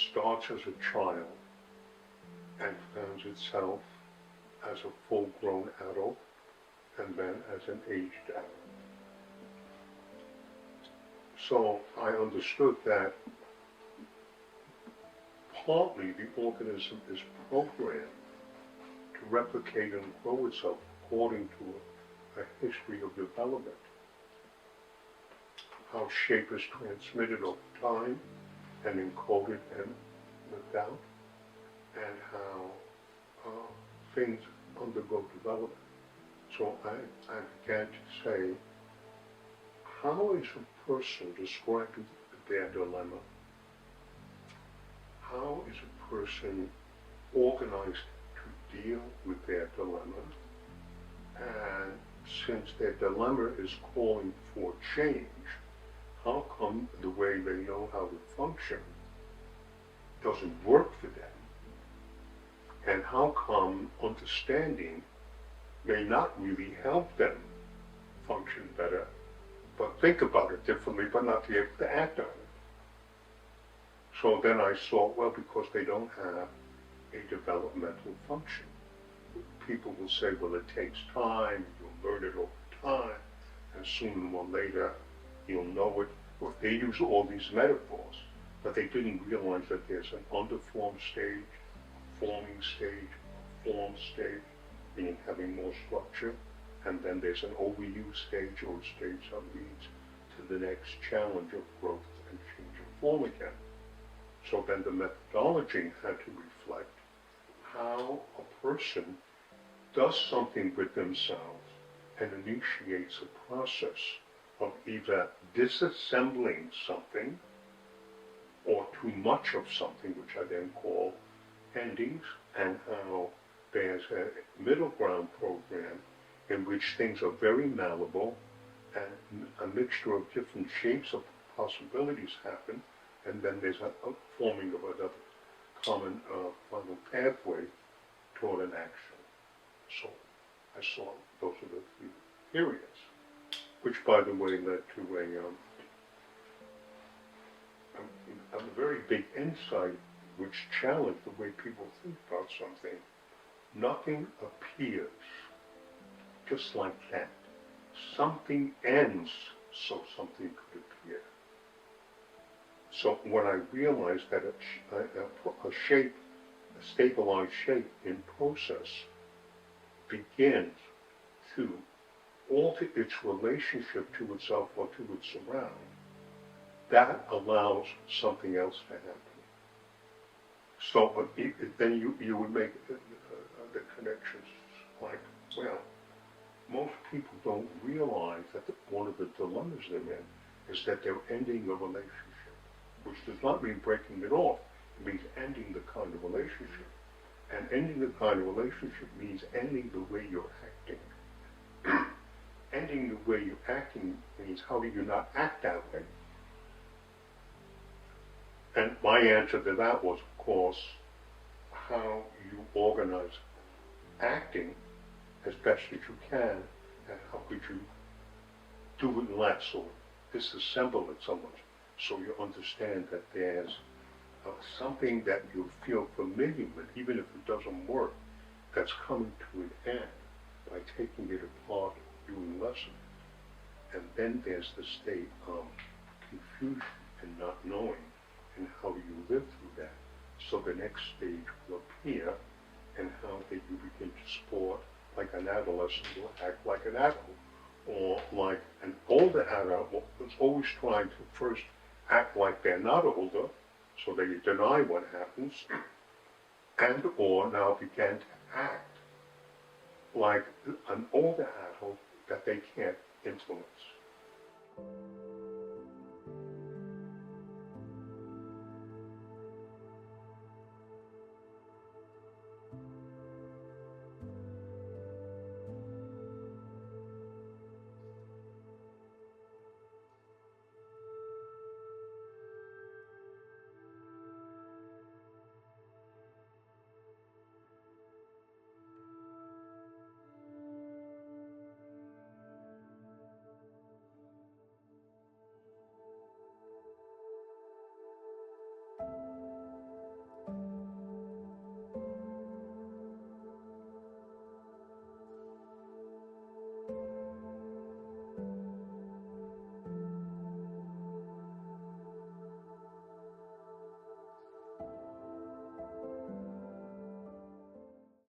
starts as a child and finds itself as a full-grown adult and then as an aged adult. So I understood that partly the organism is programmed to replicate and grow itself according to a history of development. How shape is transmitted over time and encoded and lived out, and how things undergo development. So I began to say, how is a person describing their dilemma? How is a person organized to deal with their dilemma? And since their dilemma is calling for change, how come the way they know how to function doesn't work for them? And how come understanding may not really help them function better, but think about it differently, but not be able to act on it? So then I saw, well, because they don't have a developmental function. People will say, well, it takes time, you'll learn it over time, and sooner or later you'll know it. Well, they use all these metaphors, but they didn't realize that there's an underformed stage, forming stage, formed stage, meaning having more structure, and then there's an overused stage or a stage that leads to the next challenge of growth and change of form again. So then the methodology had to reflect how a person does something with themselves and initiates a process of either disassembling something or too much of something, which I then call endings, and how there's a middle ground program in which things are very malleable and a mixture of different shapes of possibilities happen, and then there's a forming of another common final pathway toward an action. So I saw those are the three periods, which, by the way, led to a very big insight which challenged the way people think about something. Nothing appears just like that. Something ends so something could appear. So when I realized that a shape, a stabilized shape in process begins to alter its relationship to itself or to its surroundings, that allows something else to happen. So then you would make the connections like, well, most people don't realize that one of the dilemmas they're in is that they're ending a relationship, which does not mean breaking it off. It means ending the kind of relationship. And ending the kind of relationship means ending the way you're acting. Ending the way you're acting means, how do you not act that way? And my answer to that was, of course, how you organize acting as best as you can, and how could you do it less or disassemble it so much, so you understand that there's something that you feel familiar with, even if it doesn't work, that's coming to an end by taking it apart, doing less of it. And then there's the state of confusion and not knowing, and how do you live through that? So the next stage will appear, and how that you begin to sport like an adolescent will act like an adult, or like an older adult who's always trying to first act like they're not older, so they deny what happens, and or now begin to act like an older adult that they can't influence.